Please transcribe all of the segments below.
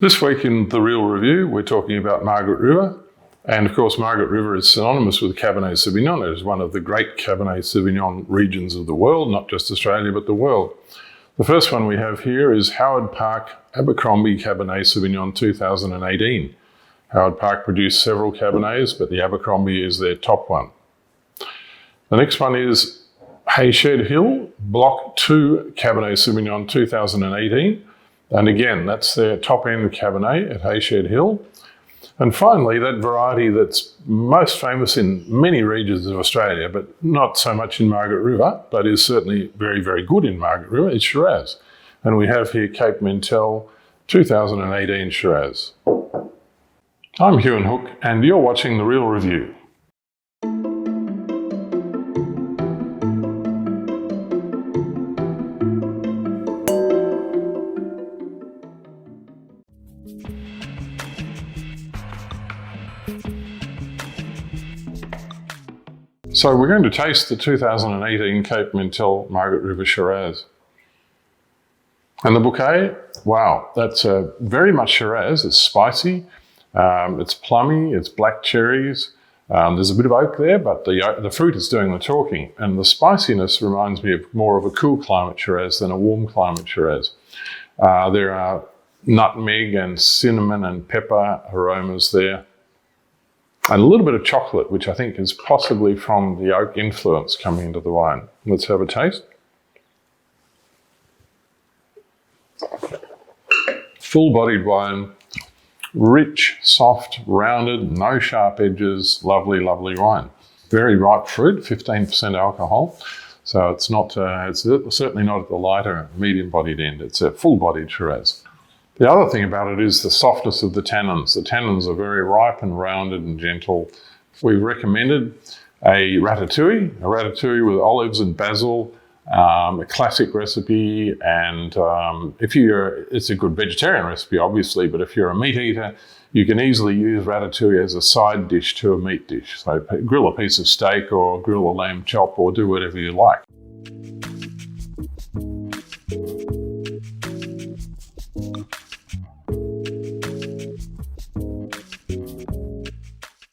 This week in The Real Review, we're talking about Margaret River. And of course, Margaret River is synonymous with Cabernet Sauvignon. It is one of the great Cabernet Sauvignon regions of the world, not just Australia, but the world. The first one we have here is Howard Park Abercrombie Cabernet Sauvignon 2018. Howard Park produced several Cabernets, but the Abercrombie is their top one. The next one is Hayshed Hill, Block 2 Cabernet Sauvignon 2018. And again, that's their top-end Cabernet at Hayshed Hill. And finally, that variety that's most famous in many regions of Australia, but not so much in Margaret River, but is certainly very, very good in Margaret River, is Shiraz. And we have here Cape Mentelle 2018 Shiraz. I'm Hugh and Hook, and you're watching The Real Review. So we're going to taste the 2018 Cape Mentelle Margaret River Shiraz. And the bouquet, wow, that's very much Shiraz. It's spicy, it's plummy, it's black cherries. There's a bit of oak there, but the fruit is doing the talking. And the spiciness reminds me of more of a cool climate Shiraz than a warm climate Shiraz. There are nutmeg and cinnamon and pepper aromas there. And a little bit of chocolate, which I think is possibly from the oak influence coming into the wine. Let's have a taste. Full-bodied wine, rich, soft, rounded, no sharp edges, lovely, lovely wine. Very ripe fruit, 15% alcohol. So it's not, it's certainly not at the lighter, medium-bodied end. It's a full-bodied Shiraz. The other thing about it is the softness of the tannins. The tannins are very ripe and rounded and gentle. We've recommended a ratatouille with olives and basil, a classic recipe. And it's a good vegetarian recipe, obviously, but if you're a meat eater, you can easily use ratatouille as a side dish to a meat dish. So grill a piece of steak or grill a lamb chop or do whatever you like.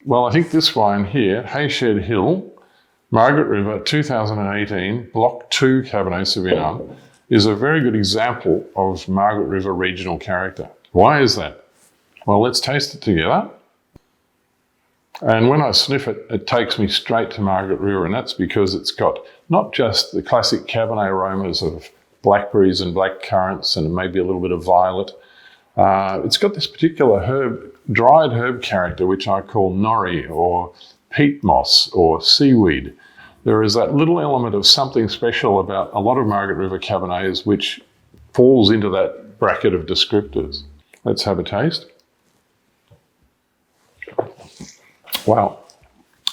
Well, I think this wine here, Hayshed Hill, Margaret River 2018, Block 2 Cabernet Sauvignon, is a very good example of Margaret River regional character. Why is that? Well, let's taste it together. And when I sniff it, it takes me straight to Margaret River, and that's because it's got not just the classic Cabernet aromas of blackberries and black currants and maybe a little bit of violet. It's got this particular dried herb character, which I call nori or peat moss or seaweed. There is that little element of something special about a lot of Margaret River Cabernets which falls into that bracket of descriptors. Let's have a taste. Wow,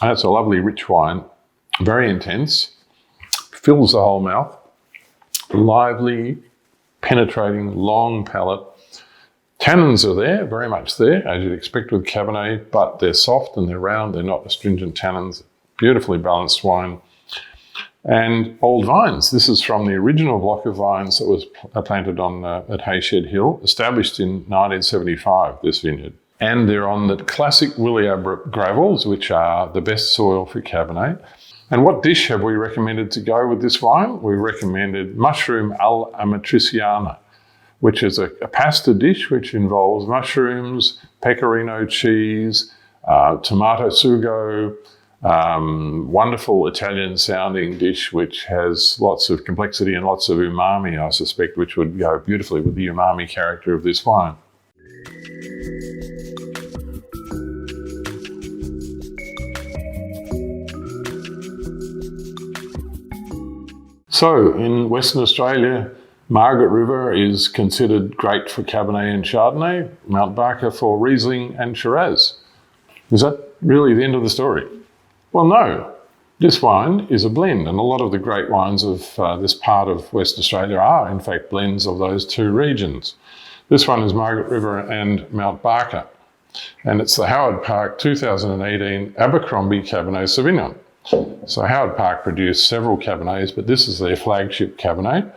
that's a lovely rich wine, very intense, fills the whole mouth, lively, penetrating, long palate. Tannins are there, very much there, as you'd expect with Cabernet, but they're soft and they're round, they're not astringent tannins. Beautifully balanced wine. And old vines. This is from the original block of vines that was planted at Hayshed Hill, established in 1975, this vineyard. And they're on the classic Williab gravels, which are the best soil for Cabernet. And what dish have we recommended to go with this wine? We recommended mushroom all'amatriciana, which is a pasta dish which involves mushrooms, pecorino cheese, tomato sugo, wonderful Italian sounding dish which has lots of complexity and lots of umami, I suspect, which would go beautifully with the umami character of this wine. So in Western Australia, Margaret River is considered great for Cabernet and Chardonnay, Mount Barker for Riesling and Shiraz. Is that really the end of the story? Well, no. This wine is a blend, and a lot of the great wines of this part of West Australia are, in fact, blends of those two regions. This one is Margaret River and Mount Barker, and it's the Howard Park 2018 Abercrombie Cabernet Sauvignon. So Howard Park produced several Cabernets, but this is their flagship Cabernet.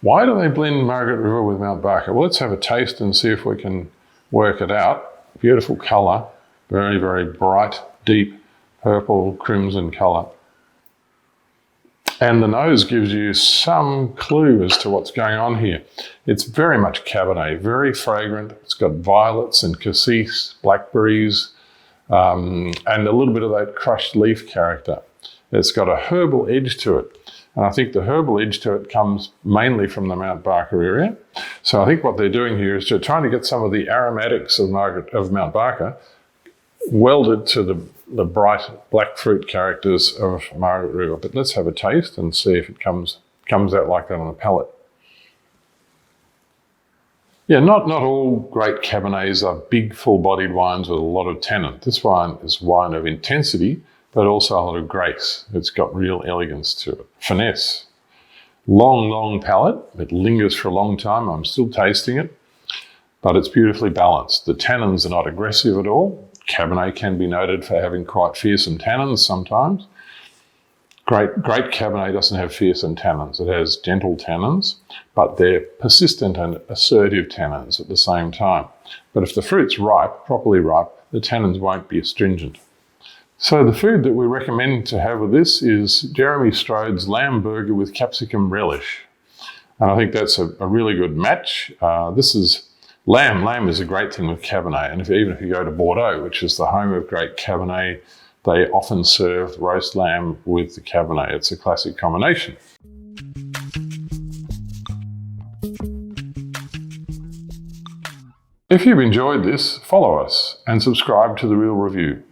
Why do they blend Margaret River with Mount Barker? Well, let's have a taste and see if we can work it out. Beautiful colour, very, very bright, deep purple crimson colour. And the nose gives you some clue as to what's going on here. It's very much Cabernet, very fragrant. It's got violets and cassis, blackberries, and a little bit of that crushed leaf character. It's got a herbal edge to it. And I think the herbal edge to it comes mainly from the Mount Barker area. So I think what they're doing here is they're trying to get some of the aromatics of Mount Barker welded to the bright black fruit characters of Margaret River. But let's have a taste and see if it comes out like that on the palate. Yeah, not all great Cabernets are big, full-bodied wines with a lot of tannin. This wine is wine of intensity, but also a lot of grace. It's got real elegance to it. Finesse. Long palate. It lingers for a long time. I'm still tasting it, but it's beautifully balanced. The tannins are not aggressive at all. Cabernet can be noted for having quite fearsome tannins sometimes. Great Cabernet doesn't have fearsome tannins. It has gentle tannins, but they're persistent and assertive tannins at the same time. But if the fruit's ripe, properly ripe, the tannins won't be astringent. So the food that we recommend to have with this is Jeremy Strode's lamb burger with capsicum relish. And I think that's a really good match. This is lamb. Lamb is a great thing with Cabernet. And even if you go to Bordeaux, which is the home of great Cabernet, they often serve roast lamb with the Cabernet. It's a classic combination. If you've enjoyed this, follow us and subscribe to The Real Review.